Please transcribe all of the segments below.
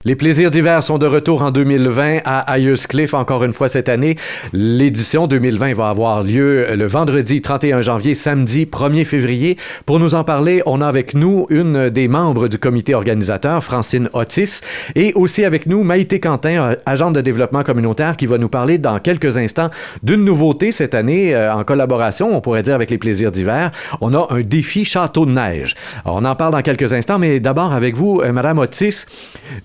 Les plaisirs d'hiver sont de retour en 2020 à Ayerscliff, encore une fois cette année. L'édition 2020 va avoir lieu le vendredi 31 janvier, samedi 1er février. Pour nous en parler, on a avec nous une des membres du comité organisateur, Francine Otis, et aussi avec nous Maïté Quentin, agente de développement communautaire, qui va nous parler dans quelques instants d'une nouveauté cette année en collaboration, on pourrait dire, avec les plaisirs d'hiver. On a un défi château de neige. Alors, on en parle dans quelques instants, mais d'abord avec vous, Madame Otis,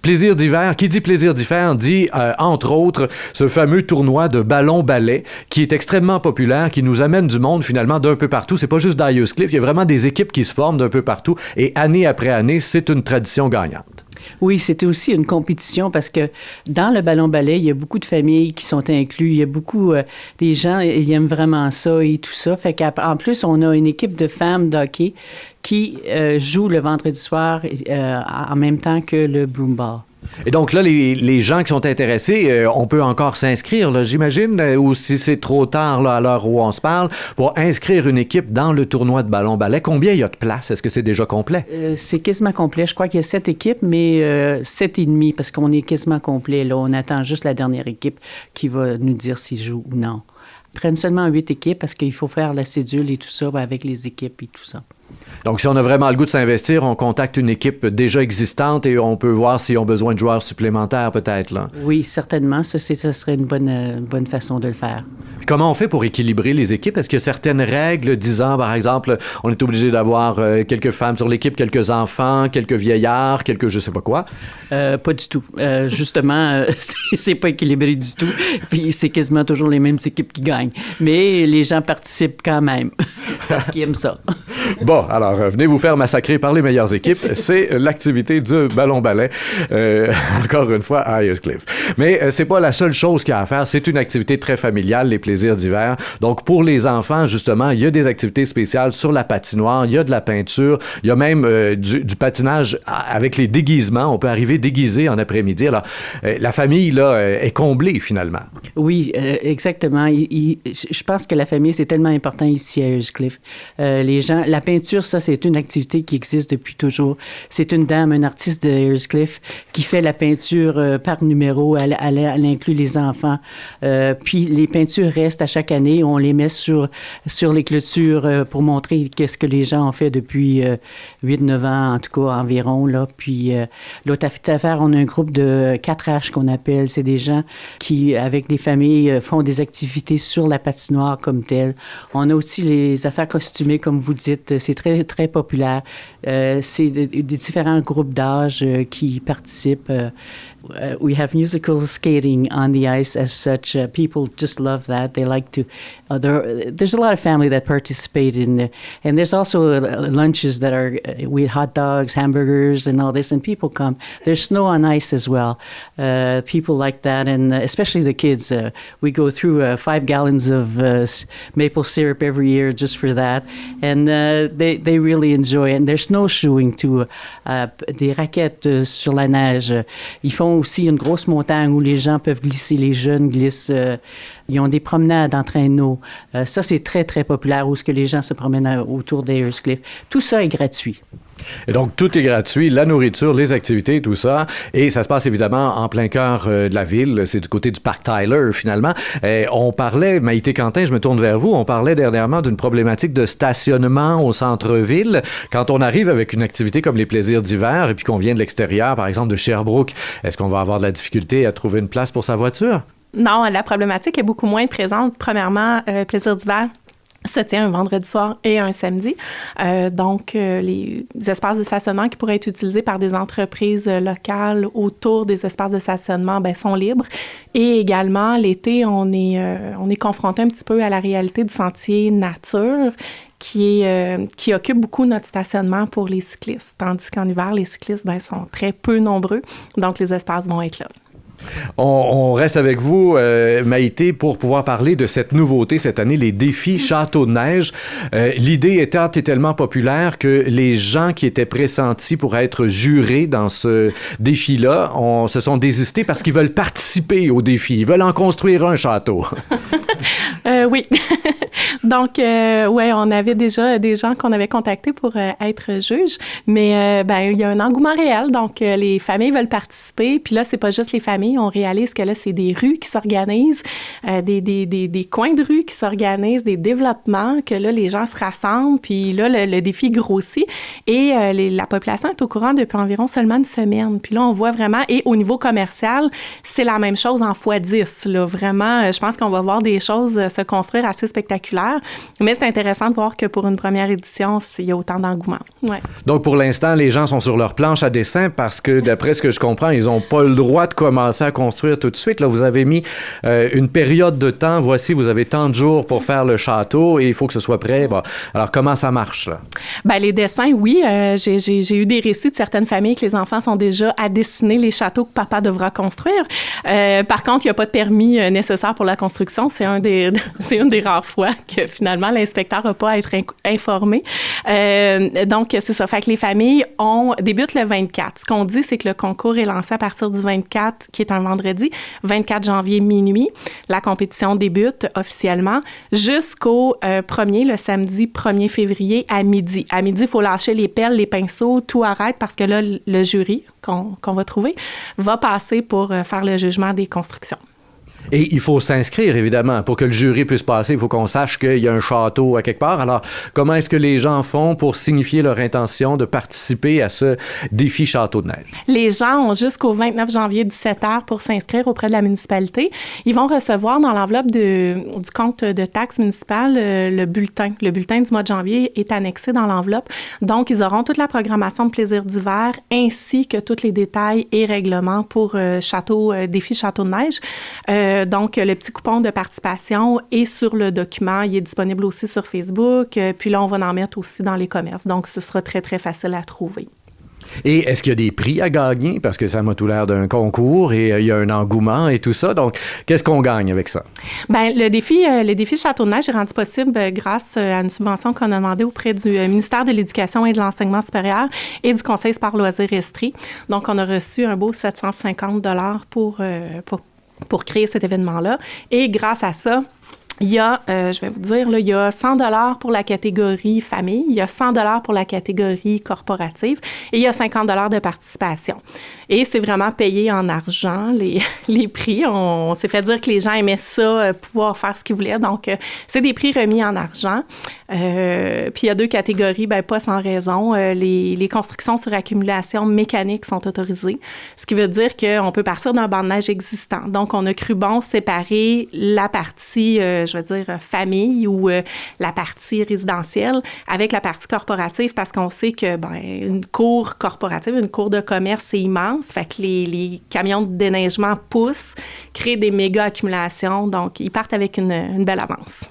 plaisir d'hiver. Qui dit plaisir d'hiver dit, entre autres, ce fameux tournoi de ballon-ballet qui est extrêmement populaire, qui nous amène du monde finalement d'un peu partout. C'est pas juste d'Ayerscliff, il y a vraiment des équipes qui se forment d'un peu partout et année après année, c'est une tradition gagnante. Oui, c'était aussi une compétition parce que dans le ballon-ballet, il y a beaucoup de familles qui sont incluses. Il y a beaucoup des gens, ils aiment vraiment ça et tout ça. Fait qu'en plus, on a une équipe de femmes d'hockey qui joue le vendredi soir en même temps que le broomball. Et donc là, les gens qui sont intéressés, on peut encore s'inscrire, là, j'imagine, ou si c'est trop tard là, à l'heure où on se parle, pour inscrire une équipe dans le tournoi de ballon-ballet. Combien il y a de places? Est-ce que c'est déjà complet? C'est quasiment complet. Je crois qu'il y a 7 équipes, mais 7 et demi, parce qu'on est quasiment complet. Là, on attend juste la dernière équipe qui va nous dire s'ils jouent ou non. Ils prennent seulement 8 équipes parce qu'il faut faire la cédule et tout ça avec les équipes et tout ça. Donc, si on a vraiment le goût de s'investir, on contacte une équipe déjà existante et on peut voir s'ils ont besoin de joueurs supplémentaires, peut-être, là. Oui, certainement. Ça serait une bonne façon de le faire. Comment on fait pour équilibrer les équipes? Est-ce qu'il y a certaines règles disant, par exemple, on est obligé d'avoir quelques femmes sur l'équipe, quelques enfants, quelques vieillards, quelques je sais pas quoi? Pas du tout. Justement, c'est pas équilibré du tout. Puis c'est quasiment toujours les mêmes équipes qui gagnent. Mais les gens participent quand même parce qu'ils aiment ça. Bon, alors, venez vous faire massacrer par les meilleures équipes. C'est l'activité du ballon-ballet, encore une fois, à Ayerscliff. Mais c'est pas la seule chose qu'il y a à faire. C'est une activité très familiale, les plaisirs d'hiver. Donc, pour les enfants, justement, il y a des activités spéciales sur la patinoire, il y a de la peinture, il y a même du patinage avec les déguisements. On peut arriver déguisé en après-midi. Alors, la famille, là, est comblée, finalement. Oui, exactement. Je pense que la famille, c'est tellement important ici à Ayerscliff. Les gens, la peinture, ça, c'est une activité qui existe depuis toujours. C'est une dame, un artiste de Ayerscliff qui fait la peinture par numéro. Elle inclut les enfants. Puis les peintures restent à chaque année. On les met sur les clôtures pour montrer qu'est-ce que les gens ont fait depuis 8-9 ans, en tout cas environ. Là. Puis l'autre affaire, on a un groupe de 4H qu'on appelle. C'est des gens qui, avec des familles, font des activités sur la patinoire comme telle. On a aussi les affaires costumées, comme vous dites. C'est très, très populaire. C'est des différents groupes d'âge qui participent. We have musical skating on the ice as such. People just love that. They like to. There's a lot of family that participate in, and there's also lunches that are with hot dogs, hamburgers, and all this. And people come. There's snow on ice as well. People like that, and especially the kids. We go through 5 gallons of maple syrup every year just for that, and they really enjoy it. And there's snowshoeing too. Des raquettes sur la neige. Ils font aussi une grosse montagne où les gens peuvent glisser, les jeunes glissent. Ils ont des promenades en traîneau. Ça, c'est très, très populaire où ce que les gens se promènent autour d'Ayerscliff. Tout ça est gratuit. Et donc, tout est gratuit, la nourriture, les activités, tout ça. Et ça se passe évidemment en plein cœur de la ville. C'est du côté du parc Tyler, finalement. On parlait, Maïté Quentin, je me tourne vers vous, on parlait dernièrement d'une problématique de stationnement au centre-ville. Quand on arrive avec une activité comme les plaisirs d'hiver et puis qu'on vient de l'extérieur, par exemple de Sherbrooke, est-ce qu'on va avoir de la difficulté à trouver une place pour sa voiture? Non, la problématique est beaucoup moins présente. Premièrement, plaisir d'hiver se tient un vendredi soir et un samedi. Donc, les espaces de stationnement qui pourraient être utilisés par des entreprises locales autour des espaces de stationnement sont libres. Et également, l'été, on est confronté un petit peu à la réalité du sentier nature qui occupe beaucoup notre stationnement pour les cyclistes. Tandis qu'en hiver, les cyclistes sont très peu nombreux. Donc, les espaces vont être là. On reste avec vous, Maïté, pour pouvoir parler de cette nouveauté cette année, les défis Château de neige. L'idée étant tellement populaire que les gens qui étaient pressentis pour être jurés dans ce défi-là se sont désistés parce qu'ils veulent participer au défi. Ils veulent en construire un château. Oui. Donc, ouais, on avait déjà des gens qu'on avait contactés pour être juges, mais il y a un engouement réel. Donc, les familles veulent participer. Puis là, c'est pas juste les familles. On réalise que là, c'est des rues qui s'organisent, des coins de rue qui s'organisent, des développements, que là, les gens se rassemblent. Puis là, le défi grossit. Et la population est au courant depuis environ seulement une semaine. Puis là, on voit vraiment, et au niveau commercial, c'est la même chose en x10. Là. Vraiment, je pense qu'on va voir des choses se construire assez spectaculaires. Mais c'est intéressant de voir que pour une première édition, il y a autant d'engouement. Ouais. Donc, pour l'instant, les gens sont sur leur planche à dessin parce que, d'après ce que je comprends, ils n'ont pas le droit de commencer à construire tout de suite. Là, vous avez mis une période de temps. Voici, vous avez tant de jours pour faire le château et il faut que ce soit prêt. Bon, alors, comment ça marche, là? Bien, les dessins, oui. J'ai eu des récits de certaines familles que les enfants sont déjà à dessiner les châteaux que papa devra construire. Par contre, il n'y a pas de permis nécessaire pour la construction. C'est une des rares fois que finalement l'inspecteur n'a pas à être informé. Donc, c'est ça. Fait que les familles débutent le 24. Ce qu'on dit, c'est que le concours est lancé à partir du 24, qui est un vendredi, 24 janvier minuit. La compétition débute officiellement jusqu'au 1er, le samedi 1er février à midi. À midi, il faut lâcher les pelles, les pinceaux, tout arrête parce que là, le jury qu'on va trouver va passer pour faire le jugement des constructions. Et il faut s'inscrire, évidemment. Pour que le jury puisse passer, il faut qu'on sache qu'il y a un château à quelque part. Alors, comment est-ce que les gens font pour signifier leur intention de participer à ce défi Château de neige? Les gens ont jusqu'au 29 janvier 17h pour s'inscrire auprès de la municipalité. Ils vont recevoir dans l'enveloppe du compte de taxes municipales le bulletin. Le bulletin du mois de janvier est annexé dans l'enveloppe. Donc, ils auront toute la programmation de plaisir d'hiver ainsi que tous les détails et règlements pour défi Château de neige. Donc, le petit coupon de participation est sur le document. Il est disponible aussi sur Facebook. Puis là, on va en mettre aussi dans les commerces. Donc, ce sera très, très facile à trouver. Et est-ce qu'il y a des prix à gagner? Parce que ça m'a tout l'air d'un concours et il y a un engouement et tout ça. Donc, qu'est-ce qu'on gagne avec ça? Bien, le défi Château de neige est rendu possible grâce à une subvention qu'on a demandée auprès du ministère de l'Éducation et de l'Enseignement supérieur et du Conseil sport loisirs estrie. Donc, on a reçu un beau 750 $ pour créer cet événement-là. Et grâce à ça, il y a, je vais vous dire, là, il y a 100 $ pour la catégorie famille, il y a 100 $ pour la catégorie corporative et il y a 50 $ de participation. Et c'est vraiment payé en argent, les prix. On s'est fait dire que les gens aimaient ça, pouvoir faire ce qu'ils voulaient. Donc, c'est des prix remis en argent. Puis, il y a 2 catégories, pas sans raison. Les constructions sur accumulation mécanique sont autorisées, ce qui veut dire qu'on peut partir d'un banc de neige existant. Donc, on a cru bon séparer la partie, famille ou la partie résidentielle avec la partie corporative parce qu'on sait que une cour corporative, une cour de commerce, c'est immense. Fait que les camions de déneigement poussent, créent des méga accumulations. Donc, ils partent avec une belle avance.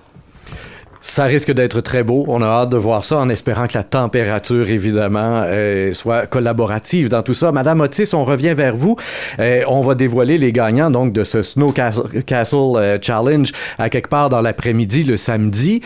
Ça risque d'être très beau. On a hâte de voir ça en espérant que la température, évidemment, soit collaborative dans tout ça. Madame Otis, on revient vers vous. On va dévoiler les gagnants donc de ce Snow Castle Challenge à quelque part dans l'après-midi, le samedi.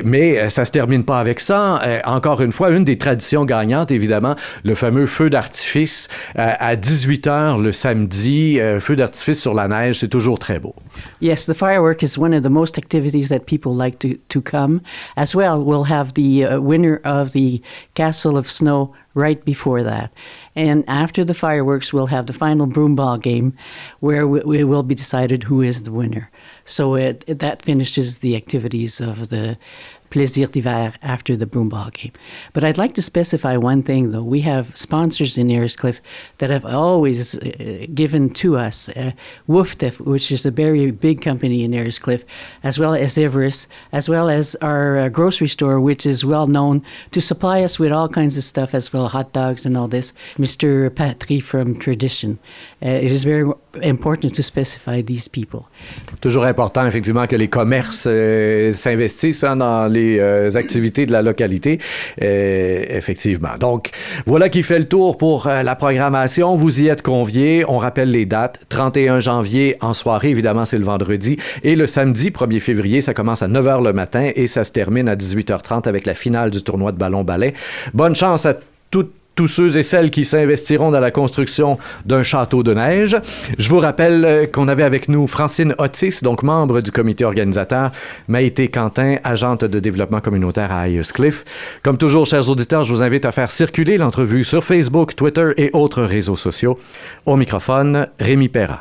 Mais ça se termine pas avec ça. Encore une fois, une des traditions gagnantes, évidemment, le fameux feu d'artifice à 18h le samedi. Feu d'artifice sur la neige, c'est toujours très beau. Yes, the firework is one of the most activities that people like to come. As well, we'll have the winner of the Castle of Snow right before that. And after the fireworks, we'll have the final broomball game where we will be decided who is the winner. So that finishes the activities of the Plaisir d'hiver after the broomball game. But I'd like to specify one thing, though. We have sponsors in Ayerscliffe that have always given to us Wooftef, which is a very big company in Ayerscliffe, as well as Everest, as well as our grocery store, which is well known to supply us with all kinds of stuff, as well, hot dogs and all this, Mr. Patry from Tradition. It is very important to specify these people. Toujours important, effectivement, que les commerces s'investissent dans les activités de la localité, effectivement. Donc, voilà qui fait le tour pour la programmation. Vous y êtes conviés. On rappelle les dates. 31 janvier en soirée, évidemment, c'est le vendredi. Et le samedi 1er février, ça commence à 9h le matin et ça se termine à 18h30 avec la finale du tournoi de ballon-ballet. Bonne chance à tous tous ceux et celles qui s'investiront dans la construction d'un château de neige. Je vous rappelle qu'on avait avec nous Francine Otis, donc membre du comité organisateur, Maïté Quentin, agente de développement communautaire à Ayers Cliff. Comme toujours, chers auditeurs, je vous invite à faire circuler l'entrevue sur Facebook, Twitter et autres réseaux sociaux. Au microphone, Rémi Perra.